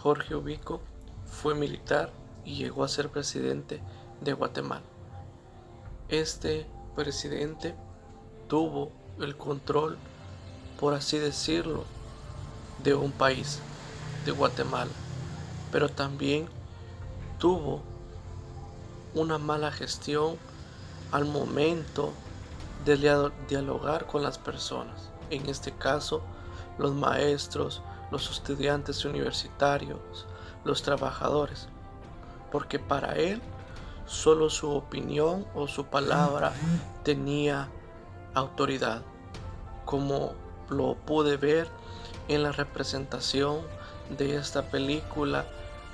Jorge Ubico fue militar y llegó a ser presidente de Guatemala. Este presidente tuvo el control, por así decirlo, de un país, de Guatemala, pero también tuvo una mala gestión al momento de dialogar con las personas, en este caso los maestros, los estudiantes universitarios, los trabajadores, porque para él solo su opinión o su palabra tenía autoridad, como lo pude ver en la representación de esta película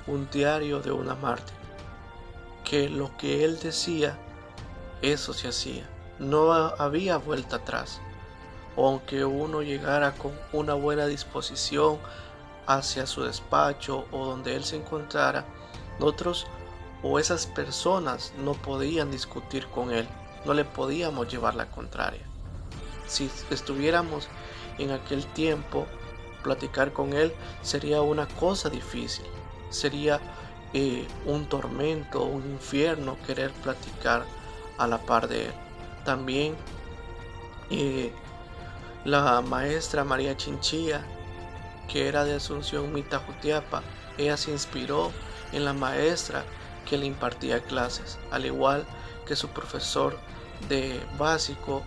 Un diario de una mártir, que lo que él decía, eso se hacía, no había vuelta atrás. O aunque uno llegara con una buena disposición hacia su despacho o donde él se encontrara, nosotros o esas personas no podían discutir con él, no le podíamos llevar la contraria. Si estuviéramos en aquel tiempo, platicar con él sería una cosa difícil, sería un tormento, un infierno querer platicar a la par de él. También la maestra María Chinchilla, que era de Asunción Mita Jutiapa, ella se inspiró en la maestra que le impartía clases, al igual que su profesor de básico,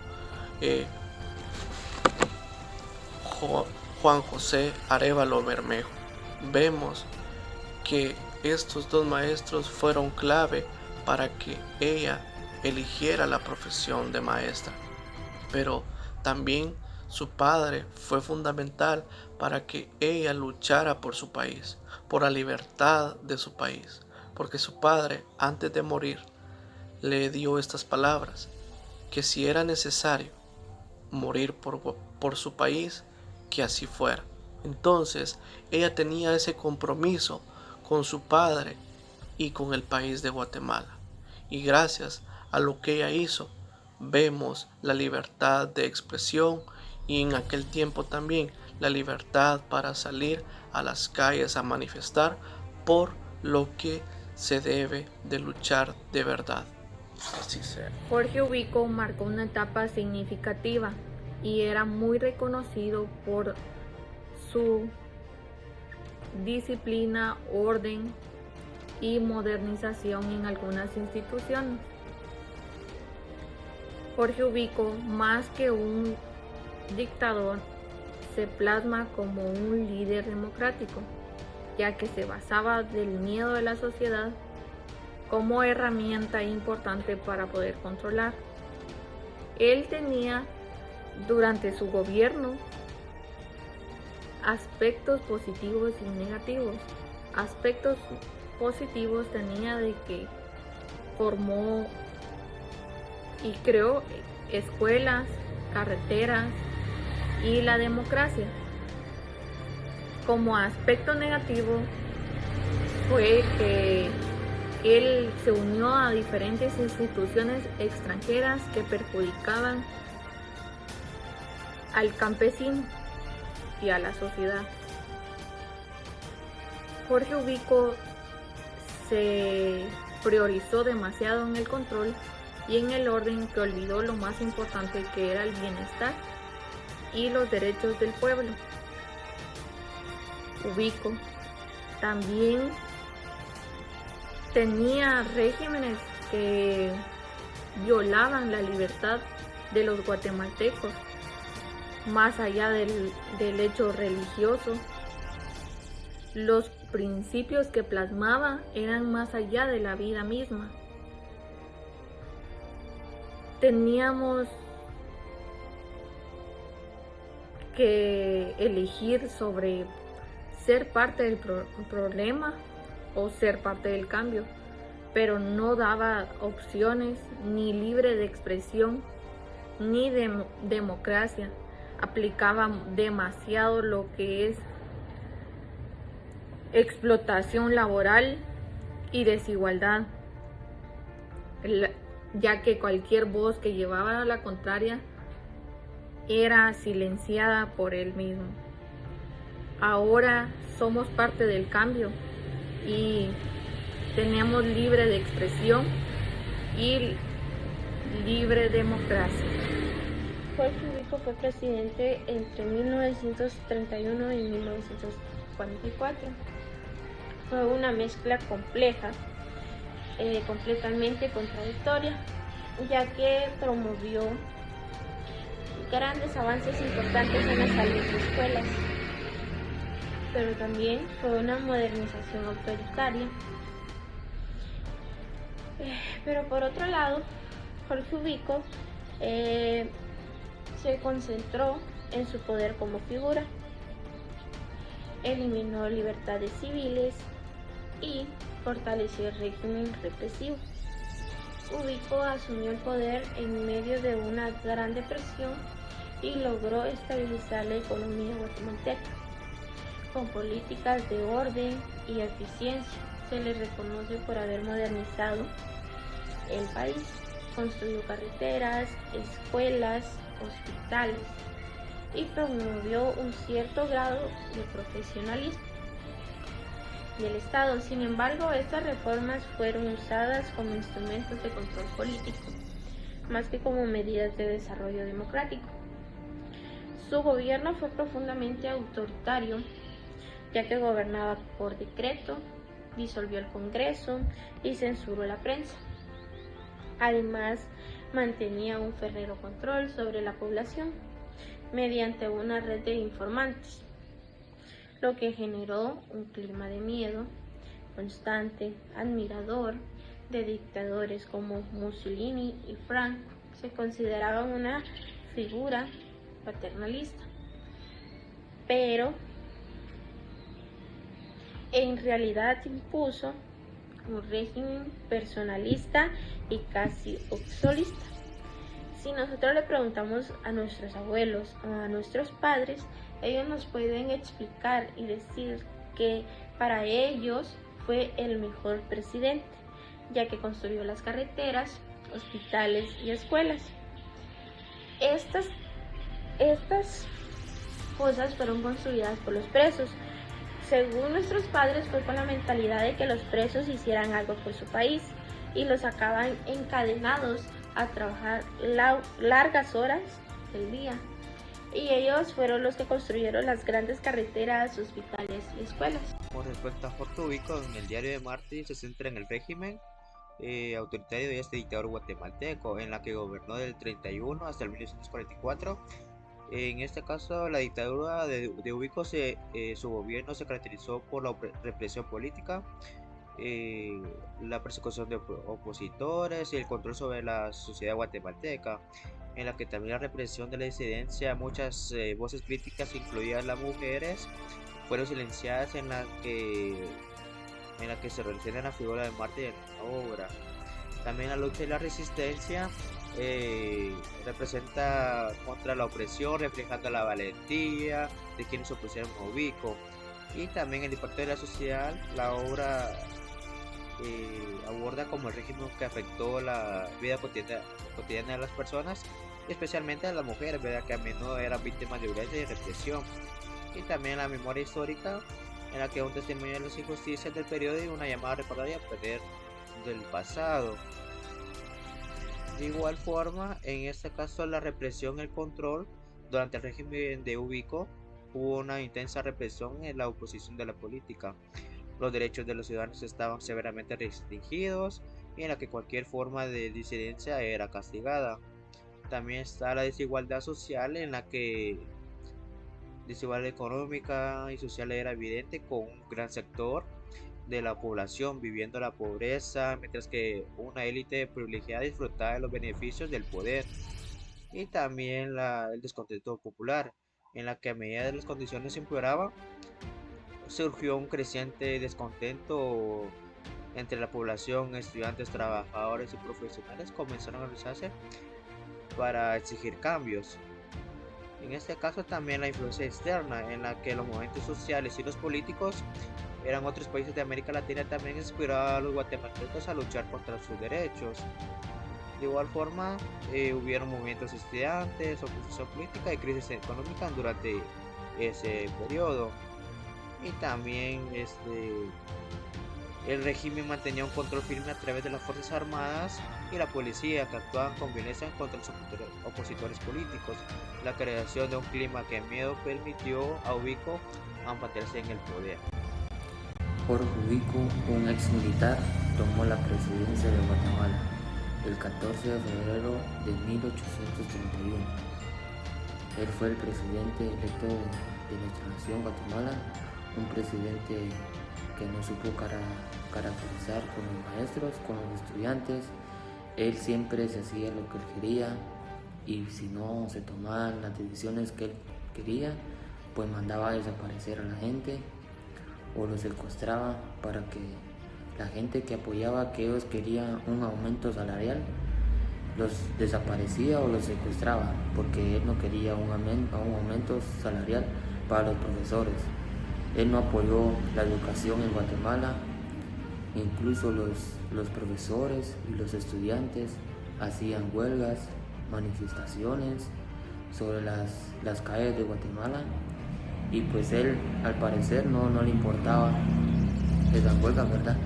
Juan José Arévalo Bermejo. Vemos que estos dos maestros fueron clave para que ella eligiera la profesión de maestra, pero también su padre fue fundamental para que ella luchara por su país, por la libertad de su país, porque su padre, antes de morir, le dio estas palabras, que si era necesario morir por su país, que así fuera. Entonces, ella tenía ese compromiso con su padre y con el país de Guatemala. Y gracias a lo que ella hizo, vemos la libertad de expresión y en aquel tiempo también la libertad para salir a las calles a manifestar por lo que se debe de luchar de verdad. Así sea. Jorge Ubico marcó una etapa significativa y era muy reconocido por su disciplina, orden y modernización en algunas instituciones. Jorge Ubico, más que un dictador, se plasma como un líder democrático, ya que se basaba del miedo de la sociedad como herramienta importante para poder controlar. Él tenía durante su gobierno aspectos positivos y negativos. Aspectos positivos tenía de que formó y creó escuelas, carreteras y la democracia. Como aspecto negativo fue que él se unió a diferentes instituciones extranjeras que perjudicaban al campesino y a la sociedad. Jorge Ubico se priorizó demasiado en el control y en el orden, que olvidó lo más importante, que era el bienestar y los derechos del pueblo. Ubico también tenía regímenes que violaban la libertad de los guatemaltecos, más allá del hecho religioso. Los principios que plasmaba eran más allá de la vida misma. Teníamos que elegir sobre ser parte del problema o ser parte del cambio, pero no daba opciones ni libre de expresión ni de democracia. Aplicaba demasiado lo que es explotación laboral y desigualdad, ya que cualquier voz que llevaba a la contraria era silenciada por él mismo. ahora somos parte del cambio y tenemos libre de expresión y libre democracia. Jorge Ubico fue presidente entre 1931 y 1944. Fue una mezcla compleja, completamente contradictoria, ya que promovió grandes avances importantes en la salud de escuelas, pero también fue una modernización autoritaria. Pero por otro lado, Jorge Ubico se concentró en su poder como figura, eliminó libertades civiles y fortaleció el régimen represivo. Ubico asumió el poder en medio de una gran depresión y logró estabilizar la economía guatemalteca con políticas de orden y eficiencia. Se le reconoce por haber modernizado el país, construyó carreteras, escuelas, hospitales y promovió un cierto grado de profesionalismo del Estado. Sin embargo, estas reformas fueron usadas como instrumentos de control político, más que como medidas de desarrollo democrático. Su gobierno fue profundamente autoritario, ya que gobernaba por decreto, disolvió el Congreso y censuró la prensa. Además, mantenía un férreo control sobre la población mediante una red de informantes, lo que generó un clima de miedo constante, admirador de dictadores como Mussolini y Franco. Se consideraban una figura paternalista, pero en realidad impuso un régimen personalista y casi obsolista. Si nosotros le preguntamos a nuestros abuelos o a nuestros padres, ellos nos pueden explicar y decir que para ellos fue el mejor presidente, ya que construyó las carreteras, hospitales y escuelas. Estas cosas fueron construidas por los presos. Según nuestros padres, fue con la mentalidad de que los presos hicieran algo por su país y los sacaban encadenados a trabajar largas horas del día. Y ellos fueron los que construyeron las grandes carreteras, hospitales y escuelas. Con respecto a Jorge Ubico, en el diario de Martín se centra en el régimen autoritario de este dictador guatemalteco, en la que gobernó del 31 hasta el 1944. En este caso, la dictadura de Ubico, su gobierno se caracterizó por la represión política, la persecución de opositores y el control sobre la sociedad guatemalteca, en la que también la represión de la disidencia. Muchas voces críticas, incluidas las mujeres, fueron silenciadas, en la que se relaciona la figura de Marte en la obra. También la lucha y la resistencia representa contra la opresión, reflejando la valentía de quienes se opusieron a Ubico. Y también el impacto de la sociedad. La obra aborda como el régimen que afectó la vida cotidiana de las personas, especialmente a las mujeres, ¿verdad?, que a menudo eran víctimas de violencia y represión. Y también la memoria histórica, en la que un testimonio de las injusticias del periodo y una llamada a recordar y aprender del pasado. De igual forma, en este caso, la represión y el control durante el régimen de Ubico, hubo una intensa represión en la oposición de la política. Los derechos de los ciudadanos estaban severamente restringidos y en la que cualquier forma de disidencia era castigada. También está la desigualdad social, en la que desigualdad económica y social era evidente, con un gran sector de la población viviendo la pobreza, mientras que una élite privilegiada disfrutaba de los beneficios del poder. Y también el descontento popular, en la que a medida de las condiciones empeoraban, surgió un creciente descontento entre la población. Estudiantes, trabajadores y profesionales comenzaron a organizarse para exigir cambios. En este caso también la influencia externa, en la que los movimientos sociales y los políticos eran otros países de América Latina, también inspiraba a los guatemaltecos a luchar contra sus derechos. De igual forma, hubieron movimientos estudiantes, oposición política y crisis económica durante ese periodo. y también el régimen mantenía un control firme a través de las Fuerzas Armadas y la policía, que actuaban con violencia contra los opositores políticos. La creación de un clima que miedo permitió a Ubico mantenerse en el poder. Jorge Ubico, un ex militar, tomó la presidencia de Guatemala el 14 de febrero de 1831. Él fue el presidente electo de nuestra nación, Guatemala, un presidente que no supo caracterizar con los maestros, con los estudiantes. Él siempre se hacía lo que él quería, y si no se tomaban las decisiones que él quería, pues mandaba a desaparecer a la gente o los secuestraba para que la gente que apoyaba que ellos querían un aumento salarial los desaparecía o los secuestraba, porque él no quería un aumento salarial para los profesores. Él no apoyó la educación en Guatemala. Incluso los profesores y los estudiantes hacían huelgas, manifestaciones sobre las calles de Guatemala, y pues él al parecer no le importaba esas huelgas, ¿verdad?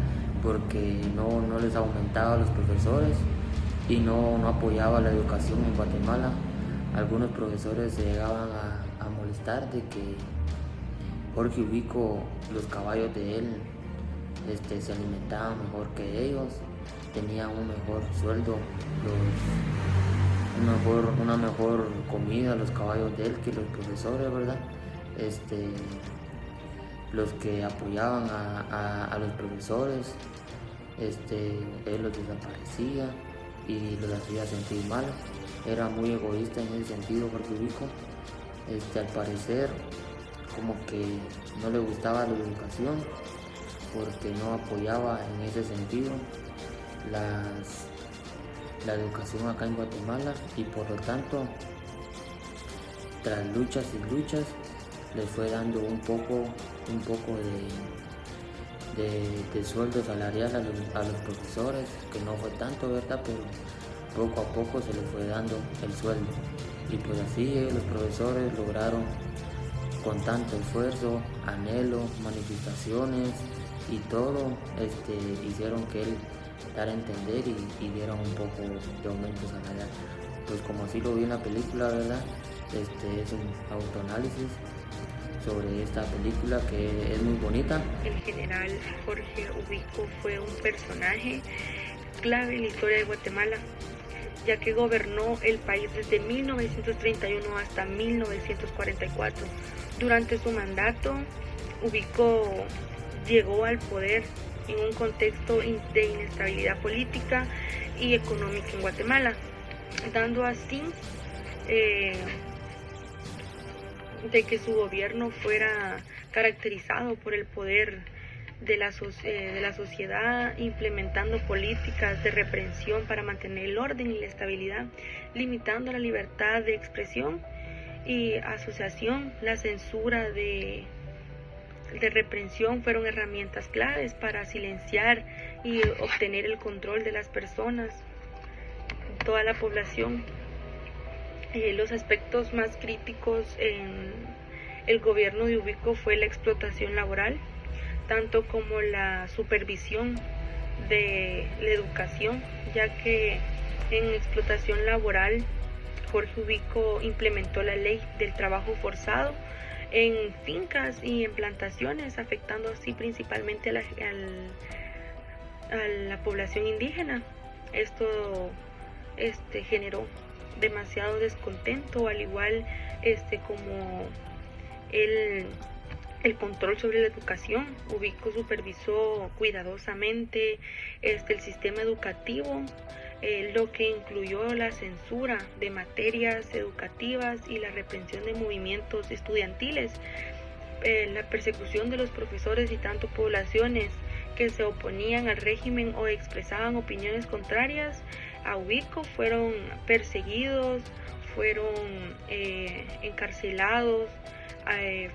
Porque no les aumentaba a los profesores y no apoyaba la educación en Guatemala. Algunos profesores se llegaban a molestar de que Jorge Ubico, los caballos de él se alimentaban mejor que ellos, tenían un mejor sueldo, una mejor comida los caballos de él que los profesores, ¿verdad? Los que apoyaban a los profesores, él los desaparecía y los hacía sentir mal. Era muy egoísta en ese sentido Jorge Ubico. Al parecer como que no le gustaba la educación, porque no apoyaba en ese sentido la educación acá en Guatemala, y por lo tanto, tras luchas y luchas, les fue dando un poco de sueldo salarial a los profesores, que no fue tanto, ¿verdad? Pero poco a poco se les fue dando el sueldo, y pues así los profesores lograron, con tanto esfuerzo, anhelo, manifestaciones y todo, hicieron que él dar a entender y dieron un poco de aumento salarial. Pues como así lo vi en la película, ¿verdad? Es un autoanálisis sobre esta película que es muy bonita. El general Jorge Ubico fue un personaje clave en la historia de Guatemala, ya que gobernó el país desde 1931 hasta 1944. Durante su mandato, Ubico llegó al poder en un contexto de inestabilidad política y económica en Guatemala, dando así de que su gobierno fuera caracterizado por el poder de la sociedad, implementando políticas de represión para mantener el orden y la estabilidad, limitando la libertad de expresión y asociación. La censura de represión fueron herramientas claves para silenciar y obtener el control de las personas, toda la población. Los aspectos más críticos en el gobierno de Ubico fue la explotación laboral, tanto como la supervisión de la educación, ya que en explotación laboral Jorge Ubico implementó la ley del trabajo forzado en fincas y en plantaciones, afectando así principalmente a la población indígena. Esto generó demasiado descontento, al igual como el control sobre la educación. Ubico supervisó cuidadosamente el sistema educativo, lo que incluyó la censura de materias educativas y la represión de movimientos estudiantiles, la persecución de los profesores y tanto poblaciones que se oponían al régimen o expresaban opiniones contrarias a Ubico fueron perseguidos, fueron encarcelados,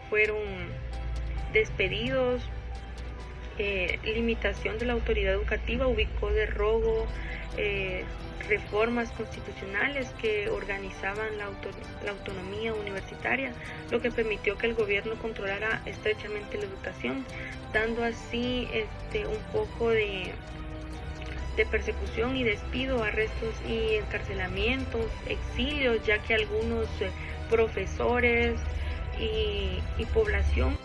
fueron despedidos. Limitación de la autoridad educativa, Ubico derogó reformas constitucionales que organizaban la autonomía universitaria, lo que permitió que el gobierno controlara estrechamente la educación, dando así un poco de persecución y despido, arrestos y encarcelamientos, exilios, ya que algunos profesores y población